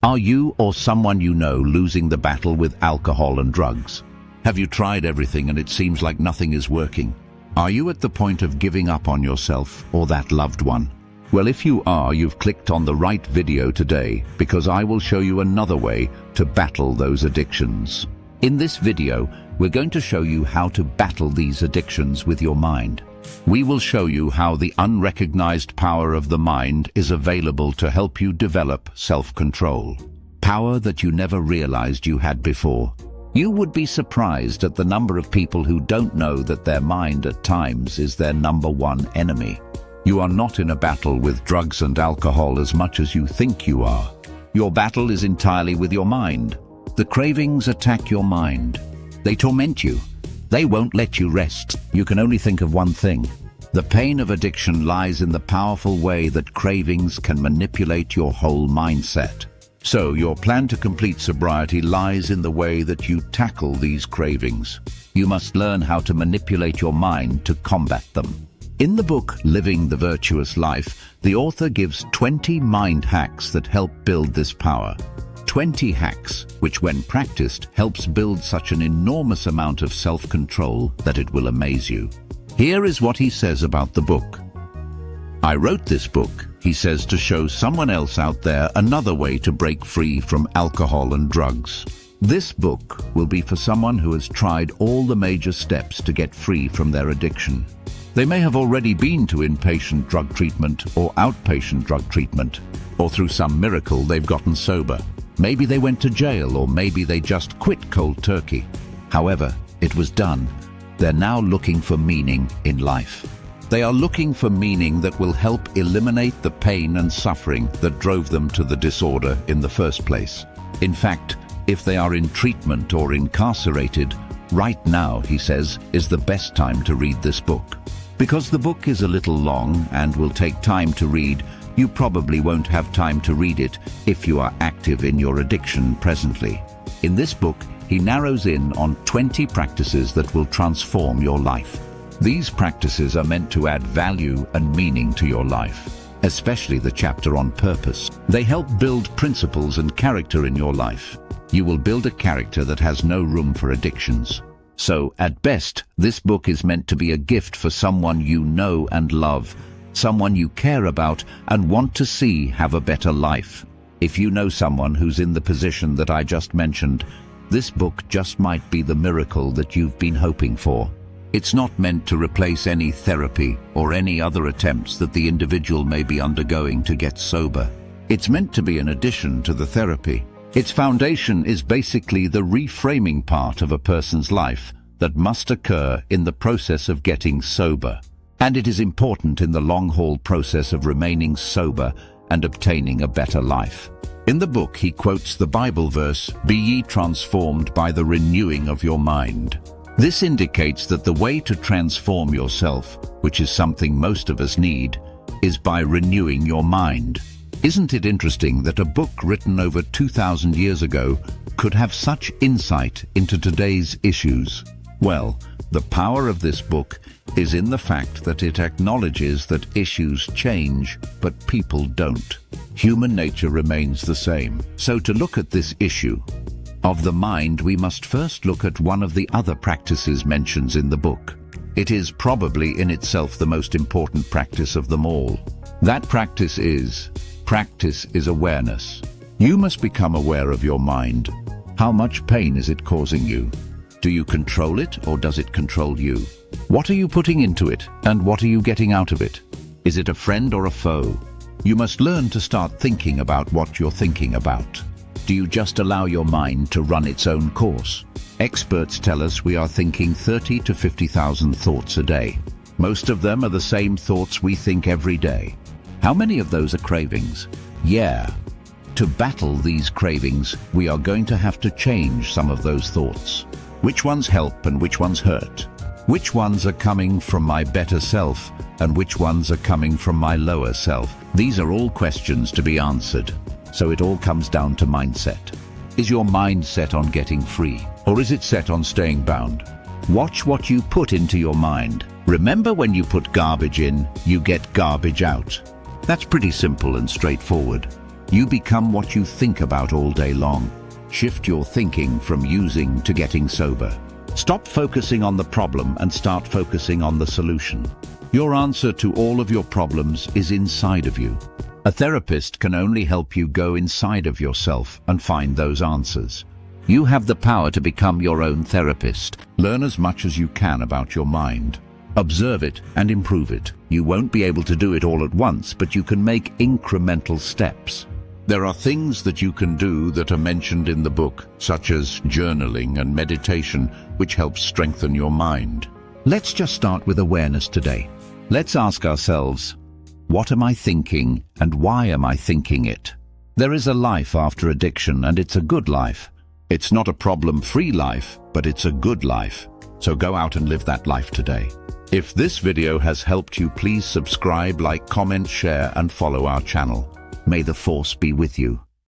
Are you or someone you know losing the battle with alcohol and drugs? Have you tried everything and it seems like nothing is working? Are you at the point of giving up on yourself or that loved one? Well, if you are, you've clicked on the right video today, because I will show you another way to battle those addictions. In this video, we're going to show you how to battle these addictions with your mind. We will show you how the unrecognized power of the mind is available to help you develop self-control. Power that you never realized you had before. You would be surprised at the number of people who don't know that their mind at times is their number one enemy. You are not in a battle with drugs and alcohol as much as you think you are. Your battle is entirely with your mind. The cravings attack your mind. They torment you. They won't let you rest. You can only think of one thing. The pain of addiction lies in the powerful way that cravings can manipulate your whole mindset. So your plan to complete sobriety lies in the way that you tackle these cravings. You must learn how to manipulate your mind to combat them. In the book, Living the Virtuous Life, the author gives 20 mind hacks that help build this power. 20 hacks, which when practiced, helps build such an enormous amount of self-control that it will amaze you. Here is what he says about the book. I wrote this book, he says, to show someone else out there another way to break free from alcohol and drugs. This book will be for someone who has tried all the major steps to get free from their addiction. They may have already been to inpatient drug treatment or outpatient drug treatment, or through some miracle they've gotten sober. Maybe they went to jail, or maybe they just quit cold turkey. However, it was done. They're now looking for meaning in life. They are looking for meaning that will help eliminate the pain and suffering that drove them to the disorder in the first place. In fact, if they are in treatment or incarcerated, right now, he says, is the best time to read this book. Because the book is a little long and will take time to read, you probably won't have time to read it if you are active in your addiction presently. In this book, he narrows in on 20 practices that will transform your life. These practices are meant to add value and meaning to your life, especially the chapter on purpose. They help build principles and character in your life. You will build a character that has no room for addictions. So, at best, this book is meant to be a gift for someone you know and love, someone you care about and want to see have a better life. If you know someone who's in the position that I just mentioned, this book just might be the miracle that you've been hoping for. It's not meant to replace any therapy or any other attempts that the individual may be undergoing to get sober. It's meant to be an addition to the therapy. Its foundation is basically the reframing part of a person's life that must occur in the process of getting sober. And it is important in the long-haul process of remaining sober and obtaining a better life. In the book, he quotes the Bible verse, "Be ye transformed by the renewing of your mind." This indicates that the way to transform yourself, which is something most of us need, is by renewing your mind. Isn't it interesting that a book written over 2,000 years ago could have such insight into today's issues? Well, the power of this book is in the fact that it acknowledges that issues change, but people don't. Human nature remains the same. So to look at this issue of the mind, we must first look at one of the other practices mentioned in the book. It is probably in itself the most important practice of them all. That practice is awareness. You must become aware of your mind. How much pain is it causing you? Do you control it, or does it control you? What are you putting into it, and what are you getting out of it? Is it a friend or a foe? You must learn to start thinking about what you're thinking about. Do you just allow your mind to run its own course? Experts tell us we are thinking 30 to 50,000 thoughts a day. Most of them are the same thoughts we think every day. How many of those are cravings? Yeah. To battle these cravings, we are going to have to change some of those thoughts. Which ones help and which ones hurt? Which ones are coming from my better self and which ones are coming from my lower self? These are all questions to be answered. So it all comes down to mindset. Is your mind set on getting free, or is it set on staying bound? Watch what you put into your mind. Remember, when you put garbage in, you get garbage out. That's pretty simple and straightforward. You become what you think about all day long. Shift your thinking from using to getting sober. Stop focusing on the problem and start focusing on the solution. Your answer to all of your problems is inside of you. A therapist can only help you go inside of yourself and find those answers. You have the power to become your own therapist. Learn as much as you can about your mind. Observe it and improve it. You won't be able to do it all at once, but you can make incremental steps. There are things that you can do that are mentioned in the book, such as journaling and meditation, which helps strengthen your mind. Let's just start with awareness today. Let's ask ourselves, what am I thinking and why am I thinking it? There is a life after addiction, and it's a good life. It's not a problem-free life, but it's a good life. So go out and live that life today. If this video has helped you, please subscribe, like, comment, share, and follow our channel. May the force be with you.